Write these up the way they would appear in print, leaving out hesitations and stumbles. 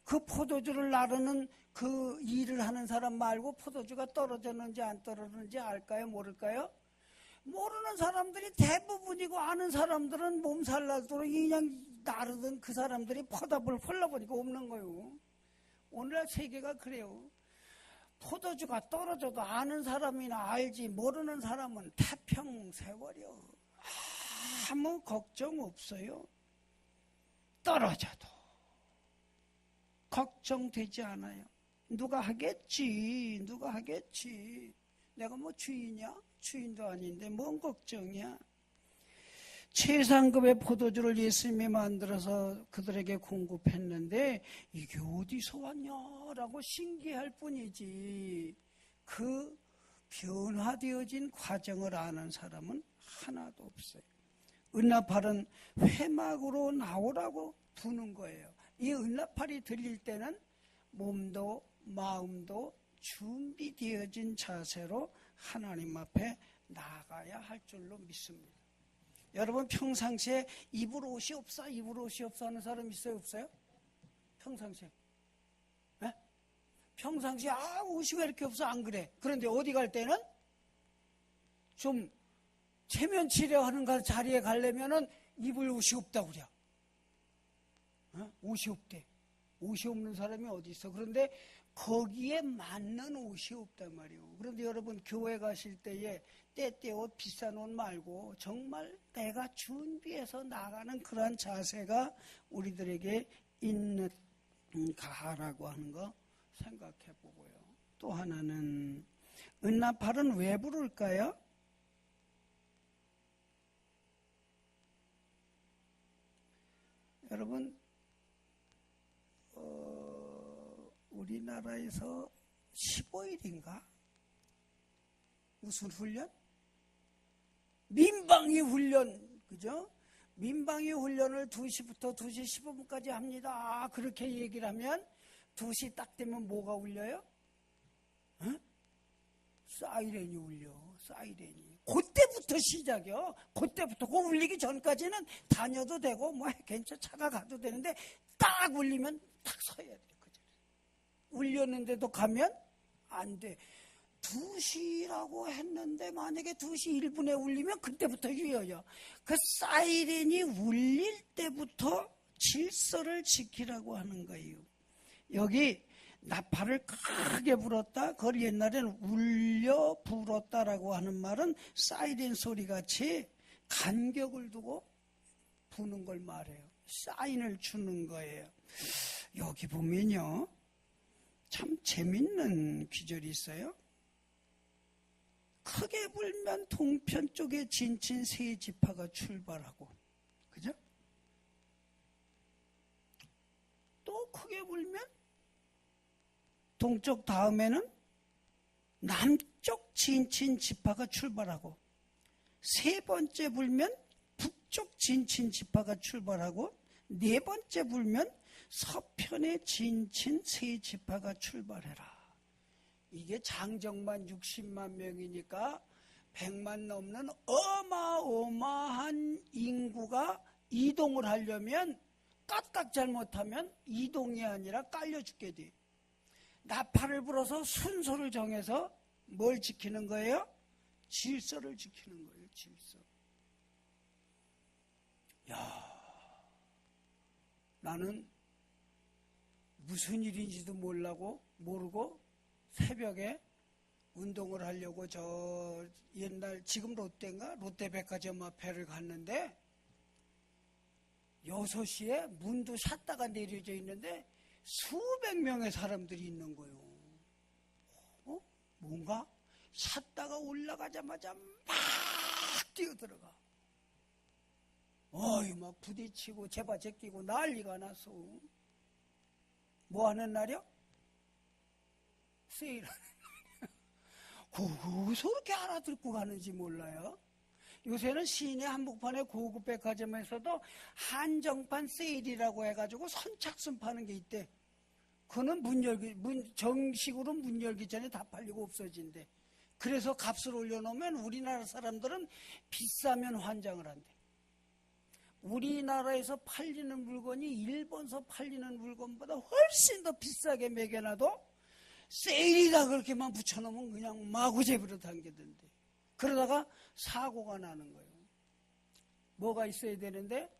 그 포도주를 나르는 그 일을 하는 사람 말고 포도주가 떨어졌는지 안 떨어졌는지 알까요? 모를까요? 모르는 사람들이 대부분이고 아는 사람들은 몸살 나도록 그냥 나르던 그 사람들이 포답을 헐러보니까 없는 거예요. 오늘날 세계가 그래요. 포도주가 떨어져도 아는 사람이나 알지 모르는 사람은 태평세월이요. 아무 걱정 없어요. 떨어져도 걱정되지 않아요. 누가 하겠지, 누가 하겠지. 내가 뭐 주인이야? 주인도 아닌데 뭔 걱정이야. 최상급의 포도주를 예수님이 만들어서 그들에게 공급했는데 이게 어디서 왔냐라고 신기할 뿐이지 그 변화되어진 과정을 아는 사람은 하나도 없어요. 은나팔은 회막으로 나오라고 부는 거예요. 이 은나팔이 들릴 때는 몸도 마음도 준비되어진 자세로 하나님 앞에 나가야 할 줄로 믿습니다. 여러분 평상시에 입을 옷이 없어? 입을 옷이 없어 하는 사람 있어요? 없어요? 평상시에. 네? 평상시에 옷이 왜 이렇게 없어? 안 그래. 그런데 어디 갈 때는 좀 체면 치료하는 자리에 가려면은 입을 옷이 없다고 그래. 옷이 없대. 옷이 없는 사람이 어디 있어? 그런데 거기에 맞는 옷이 없단 말이에요. 그런데 여러분 교회 가실 때에 때때 옷 비싼 옷 말고 정말 내가 준비해서 나가는 그러한 자세가 우리들에게 있는가라고 하는 거 생각해 보고요. 또 하나는 은나팔은 왜 부를까요? 여러분 우리나라에서 15일인가? 무슨 훈련? 민방위 훈련, 그죠? 민방위 훈련을 2시부터 2시 15분까지 합니다. 그렇게 얘기를 하면 2시 딱 되면 뭐가 울려요? 사이렌이 울려, 사이렌이. 그때부터 시작이요. 그때부터. 그 울리기 전까지는 다녀도 되고, 뭐, 괜찮아, 차가 가도 되는데, 딱 울리면 딱 서야 돼. 울렸는데도 가면 안 돼. 2시라고 했는데 만약에 2시 1분에 울리면 그때부터 유효해요. 그 사이렌이 울릴 때부터 질서를 지키라고 하는 거예요. 여기 나팔을 크게 불었다. 그걸 옛날에는 울려 불었다라고 하는 말은 사이렌 소리같이 간격을 두고 부는 걸 말해요. 사인을 주는 거예요. 여기 보면요. 참 재밌는 귀절이 있어요. 크게 불면 동편 쪽에 진친 세 지파가 출발하고, 그죠? 또 크게 불면 동쪽 다음에는 남쪽 진친 지파가 출발하고, 세 번째 불면 북쪽 진친 지파가 출발하고, 네 번째 불면 서편의 진친 세 지파가 출발해라. 이게 장정만 60만 명이니까 100만 넘는 어마어마한 인구가 이동을 하려면 까딱 잘못하면 이동이 아니라 깔려 죽게 돼. 나팔을 불어서 순서를 정해서 뭘 지키는 거예요? 질서를 지키는 거예요. 질서. 나는 무슨 일인지도 모르고 새벽에 운동을 하려고 저 옛날 지금 롯데인가? 롯데백화점 앞에를 갔는데 6시에 문도 샷다가 내려져 있는데 수백 명의 사람들이 있는 거예요. 뭔가 샷다가 올라가자마자 막 뛰어들어가. 막 부딪히고 제바 제끼고 난리가 났어. 뭐 하는 날이요? 세일하는 날이요. 거기서 그렇게 알아듣고 가는지 몰라요. 요새는 시내 한복판에 고급 백화점에서도 한정판 세일이라고 해가지고 선착순 파는 게 있대. 그거는 정식으로 문 열기 전에 다 팔리고 없어진대. 그래서 값을 올려놓으면 우리나라 사람들은 비싸면 환장을 한대. 우리나라에서 팔리는 물건이 일본서 팔리는 물건보다 훨씬 더 비싸게 매겨놔도 세일이다 그렇게만 붙여놓으면 그냥 마구잡이로 당기던데. 그러다가 사고가 나는 거예요. 뭐가 있어야 되는데?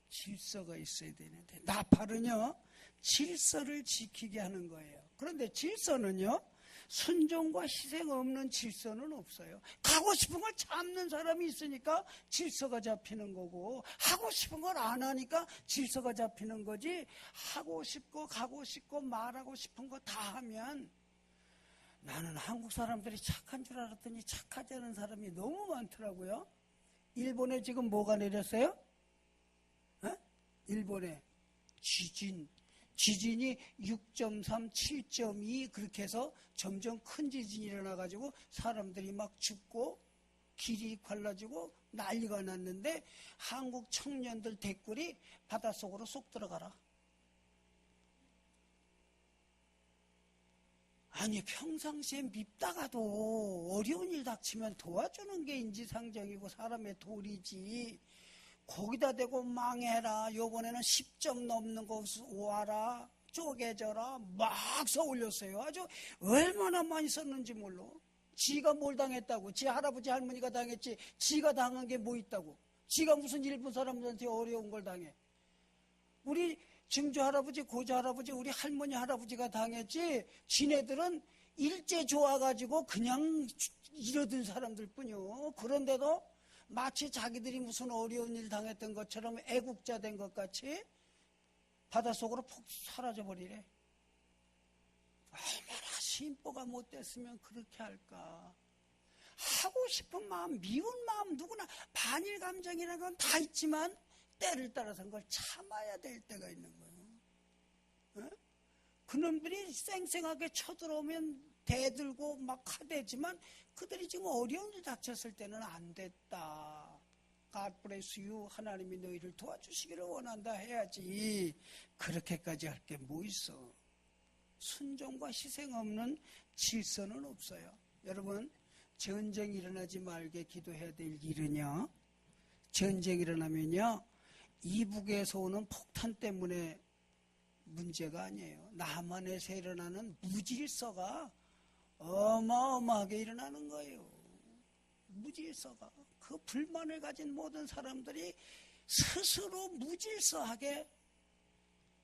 질서가 있어야 되는데, 나팔은요 질서를 지키게 하는 거예요. 그런데 질서는요, 순종과 희생 없는 질서는 없어요. 가고 싶은 걸 참는 사람이 있으니까 질서가 잡히는 거고, 하고 싶은 걸 안 하니까 질서가 잡히는 거지. 하고 싶고 가고 싶고 말하고 싶은 거 다 하면, 나는 한국 사람들이 착한 줄 알았더니 착하지 않은 사람이 너무 많더라고요. 일본에 지금 뭐가 내렸어요? 일본에 지진이 6.3, 7.2 그렇게 해서 점점 큰 지진이 일어나가지고 사람들이 막 죽고 길이 갈라지고 난리가 났는데, 한국 청년들 댓글이 바닷속으로 쏙 들어가라. 아니, 평상시에 밉다가도 어려운 일 닥치면 도와주는 게 인지상정이고 사람의 도리지. 거기다 대고 망해라, 요번에는 10점 넘는 거 와라, 쪼개져라 막 써올렸어요. 아주 얼마나 많이 썼는지 몰라. 지가 뭘 당했다고. 지 할아버지 할머니가 당했지 지가 당한 게 뭐 있다고. 지가 무슨 일본 사람들한테 어려운 걸 당해. 우리 증조 할아버지, 고조 할아버지, 우리 할머니 할아버지가 당했지 지네들은 일제 좋아가지고 그냥 이러던 사람들 뿐이요. 그런데도 마치 자기들이 무슨 어려운 일 당했던 것처럼 애국자 된 것 같이 바닷속으로 푹 사라져버리래. 얼마나 심보가 못됐으면 그렇게 할까. 하고 싶은 마음, 미운 마음, 누구나 반일 감정이라는 건 다 있지만 때를 따라서는 걸 참아야 될 때가 있는 거예요. 그놈들이 쌩쌩하게 쳐들어오면 대들고 막 하대지만 그들이 지금 어려운 일 닥쳤을 때는 안 됐다. God bless you. 하나님이 너희를 도와주시기를 원한다 해야지. 그렇게까지 할 게 뭐 있어. 순종과 희생 없는 질서는 없어요. 여러분, 전쟁이 일어나지 말게 기도해야 될 일은요, 전쟁이 일어나면요 이북에서 오는 폭탄 때문에 문제가 아니에요. 남한에서 일어나는 무질서가 어마어마하게 일어나는 거예요. 무질서가. 그 불만을 가진 모든 사람들이 스스로 무질서하게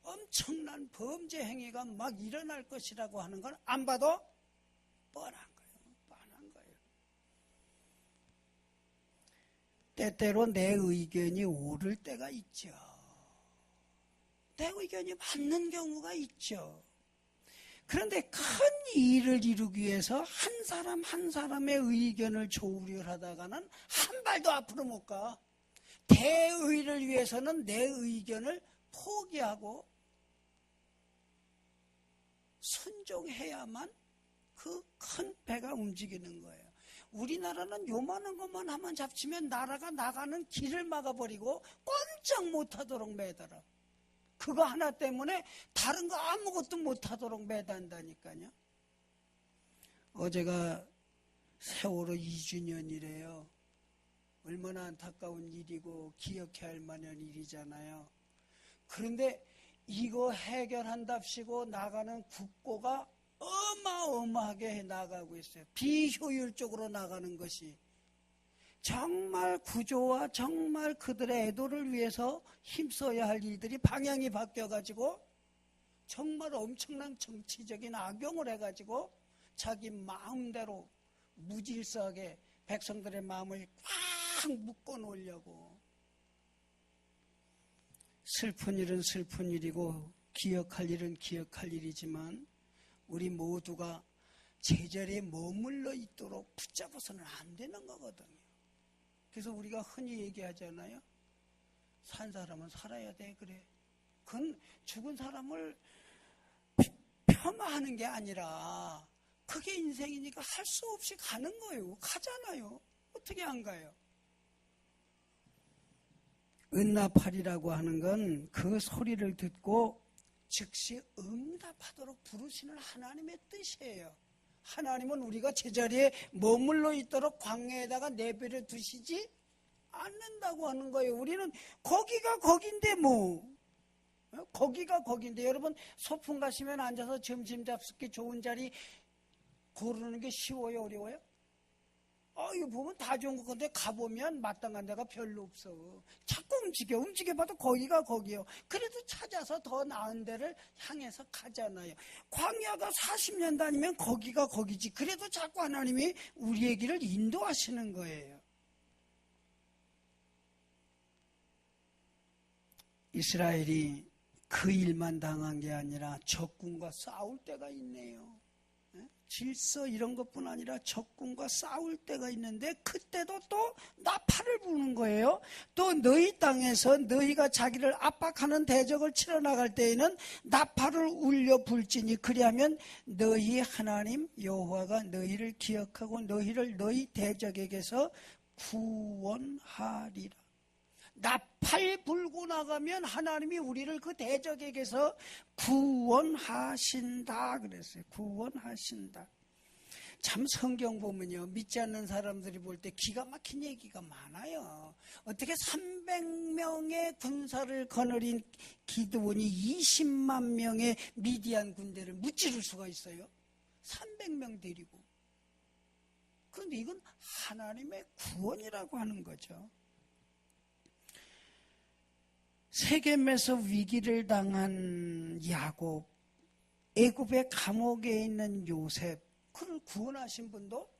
엄청난 범죄 행위가 막 일어날 것이라고 하는 걸 안 봐도 뻔한 거예요. 뻔한 거예요. 때때로 내 의견이 옳을 때가 있죠. 내 의견이 맞는 경우가 있죠. 그런데 큰 일을 이루기 위해서 한 사람 한 사람의 의견을 조율하다가는 한 발도 앞으로 못 가. 대의를 위해서는 내 의견을 포기하고 순종해야만 그 큰 배가 움직이는 거예요. 우리나라는 요만한 것만 하면 잡치면 나라가 나가는 길을 막아버리고 꼼짝 못하도록 매달아. 그거 하나 때문에 다른 거 아무것도 못하도록 매단다니까요. 어제가 세월호 2주년이래요. 얼마나 안타까운 일이고 기억해야 할 만한 일이잖아요. 그런데 이거 해결한답시고 나가는 국고가 어마어마하게 나가고 있어요. 비효율적으로 나가는 것이. 정말 구조와 정말 그들의 애도를 위해서 힘써야 할 일들이 방향이 바뀌어가지고 정말 엄청난 정치적인 악용을 해가지고 자기 마음대로 무질서하게 백성들의 마음을 꽉 묶어놓으려고. 슬픈 일은 슬픈 일이고 기억할 일은 기억할 일이지만 우리 모두가 제자리에 머물러 있도록 붙잡아서는 안 되는 거거든요. 그래서 우리가 흔히 얘기하잖아요. 산 사람은 살아야 돼. 그래. 그건 죽은 사람을 폄하하는 게 아니라 그게 인생이니까 할 수 없이 가는 거예요. 가잖아요. 어떻게 안 가요? 은나팔이라고 하는 건 그 소리를 듣고 즉시 응답하도록 부르시는 하나님의 뜻이에요. 하나님은 우리가 제자리에 머물러 있도록 광야에다가 내버려 두시지 않는다고 하는 거예요. 우리는 거기가 거긴데 뭐. 거기가 거긴데 여러분 소풍 가시면 앉아서 점심 잡숫기 좋은 자리 고르는 게 쉬워요, 어려워요? 이거 보면 다 좋은 거 건데 가보면 마땅한 데가 별로 없어. 자꾸 움직여봐도 거기가 거기요. 그래도 찾아서 더 나은 데를 향해서 가잖아요. 광야가 40년 다니면 거기가 거기지. 그래도 자꾸 하나님이 우리의 길을 인도하시는 거예요. 이스라엘이 그 일만 당한 게 아니라 적군과 싸울 때가 있네요. 질서 이런 것뿐 아니라 적군과 싸울 때가 있는데 그때도 또 나팔을 부는 거예요. 또 너희 땅에서 너희가 자기를 압박하는 대적을 치러 나갈 때에는 나팔을 울려 불지니 그리하면 너희 하나님 여호와가 너희를 기억하고 너희를 너희 대적에게서 구원하리라. 나팔 불고 나가면 하나님이 우리를 그 대적에게서 구원하신다 그랬어요. 구원하신다. 참 성경 보면요, 믿지 않는 사람들이 볼 때 기가 막힌 얘기가 많아요. 어떻게 300명의 군사를 거느린 기드온이 20만 명의 미디안 군대를 무찌를 수가 있어요? 300명 데리고. 그런데 이건 하나님의 구원이라고 하는 거죠. 세겜에서 위기를 당한 야곱, 애굽의 감옥에 있는 요셉, 그를 구원하신 분도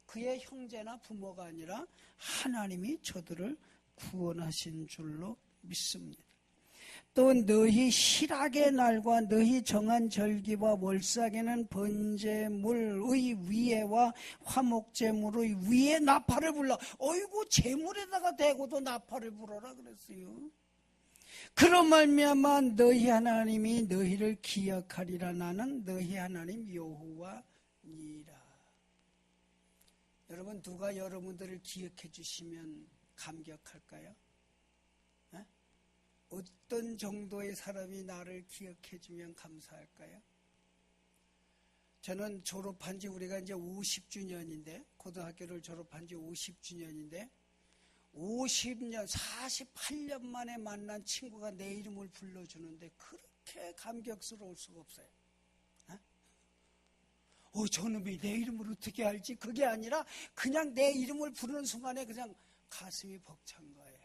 그의 형제나 부모가 아니라 하나님이 저들을 구원하신 줄로 믿습니다. 또 너희 실학의 날과 너희 정한 절기와 월삭에는 번제물의 위에와 화목제물의 위에 나팔을 불러. 어이구 제물에다가 대고도 나팔을 불어라 그랬어요. 그런 말미암아 너희 하나님이 너희를 기억하리라. 나는 너희 하나님 여호와니라. 여러분 누가 여러분들을 기억해 주시면 감격할까요? 어떤 정도의 사람이 나를 기억해 주면 감사할까요? 저는 졸업한 지 우리가 이제 50주년인데 고등학교를 졸업한 지 50주년인데 50년, 48년 만에 만난 친구가 내 이름을 불러주는데 그렇게 감격스러울 수가 없어요. 저놈이 내 이름을 어떻게 알지? 그게 아니라 그냥 내 이름을 부르는 순간에 그냥 가슴이 벅찬 거예요.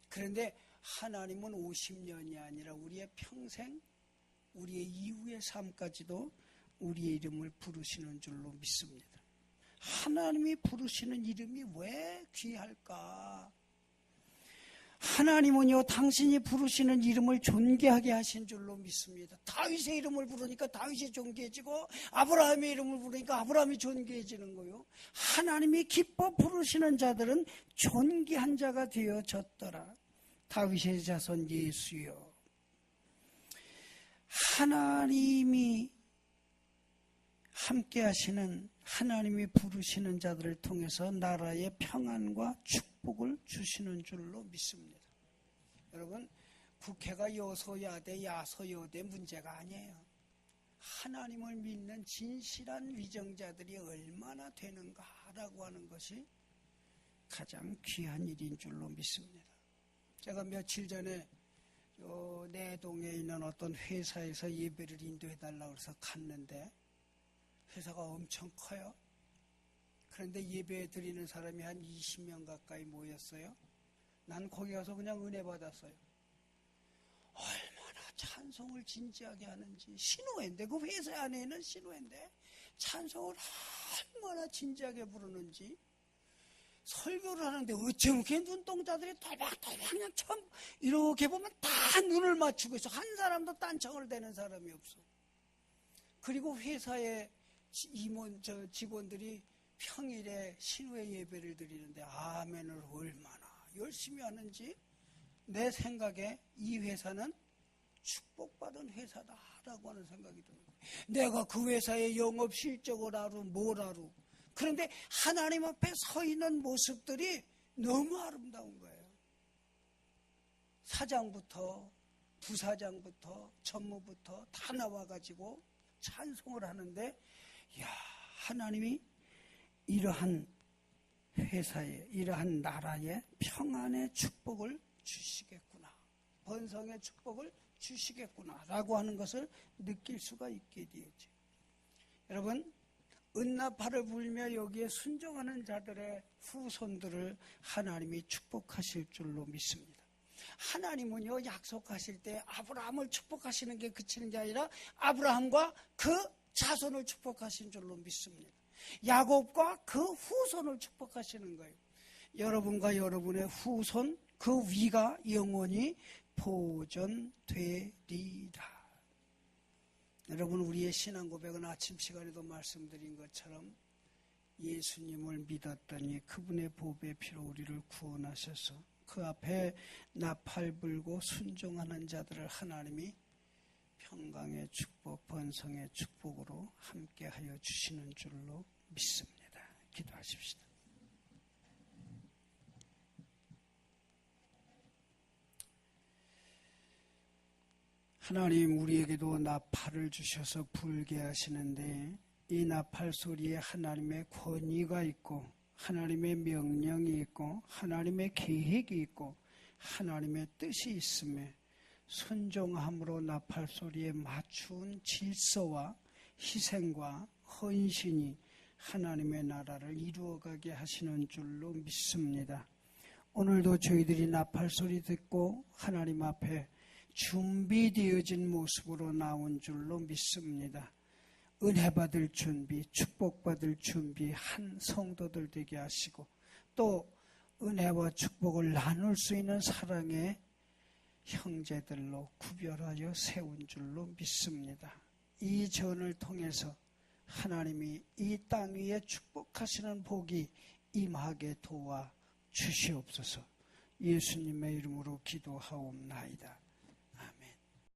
그런데 하나님은 50년이 아니라 우리의 평생, 우리의 이후의 삶까지도 우리의 이름을 부르시는 줄로 믿습니다. 하나님이 부르시는 이름이 왜 귀할까? 하나님은요, 당신이 부르시는 이름을 존귀하게 하신 줄로 믿습니다. 다윗의 이름을 부르니까 다윗이 존귀해지고 아브라함의 이름을 부르니까 아브라함이 존귀해지는 거예요. 하나님이 기뻐 부르시는 자들은 존귀한 자가 되어졌더라. 다윗의 자손 예수여. 하나님이 함께 하시는, 하나님이 부르시는 자들을 통해서 나라의 평안과 축복을 주시는 줄로 믿습니다. 여러분, 국회가 여소야대, 야소여대 문제가 아니에요. 하나님을 믿는 진실한 위정자들이 얼마나 되는가라고 하는 것이 가장 귀한 일인 줄로 믿습니다. 제가 며칠 전에 내동에 있는 어떤 회사에서 예배를 인도해달라고 해서 갔는데 회사가 엄청 커요. 그런데 예배 드리는 사람이 한 20명 가까이 모였어요. 난 거기 가서 그냥 은혜 받았어요. 얼마나 찬송을 진지하게 하는지. 신호회인데, 그 회사 안에는 신호회인데 찬송을 얼마나 진지하게 부르는지. 설교를 하는데 어쩜 이렇게 눈동자들이 덜박덜박 그냥 처음 이렇게 보면 다 눈을 맞추고 있어. 한 사람도 딴청을 대는 사람이 없어. 그리고 회사에 직원들이 평일에 신후의 예배를 드리는데 아멘을 얼마나 열심히 하는지. 내 생각에 이 회사는 축복받은 회사다라고 하는 생각이 들어요. 내가 그 회사의 영업 실적을 알아, 뭘 알아. 그런데 하나님 앞에 서 있는 모습들이 너무 아름다운 거예요. 사장부터 부사장부터 전무부터 다 나와가지고 찬송을 하는데, 야, 하나님이 이러한 회사에 이러한 나라에 평안의 축복을 주시겠구나. 번성의 축복을 주시겠구나 라고 하는 것을 느낄 수가 있게 되었죠. 여러분, 은나팔을 불며 여기에 순종하는 자들의 후손들을 하나님이 축복하실 줄로 믿습니다. 하나님은요, 약속하실 때 아브라함을 축복하시는 게 그치는 게 아니라 아브라함과 그 자손을 축복하신 줄로 믿습니다. 야곱과 그 후손을 축복하시는 거예요. 여러분과 여러분의 후손, 그 위가 영원히 보존되리라. 여러분, 우리의 신앙 고백은 아침 시간에도 말씀드린 것처럼 예수님을 믿었더니 그분의 보배의 피로 우리를 구원하셔서 그 앞에 나팔 불고 순종하는 자들을 하나님이 평강의 축복, 번성의 축복으로 함께하여 주시는 줄로 믿습니다. 기도하십시다. 하나님, 우리에게도 나팔을 주셔서 불게 하시는데 이 나팔 소리에 하나님의 권위가 있고 하나님의 명령이 있고 하나님의 계획이 있고 하나님의 뜻이 있음에 순종함으로 나팔 소리에 맞춘 질서와 희생과 헌신이 하나님의 나라를 이루어가게 하시는 줄로 믿습니다. 오늘도 저희들이 나팔 소리 듣고 하나님 앞에 준비되어진 모습으로 나온 줄로 믿습니다. 은혜 받을 준비, 축복받을 준비한 성도들 되게 하시고 또 은혜와 축복을 나눌 수 있는 사랑의 형제들로 구별하여 세운 줄로 믿습니다. 이 전을 통해서 하나님이 이 땅 위에 축복하시는 복이 임하게 도와 주시옵소서. 예수님의 이름으로 기도하옵나이다.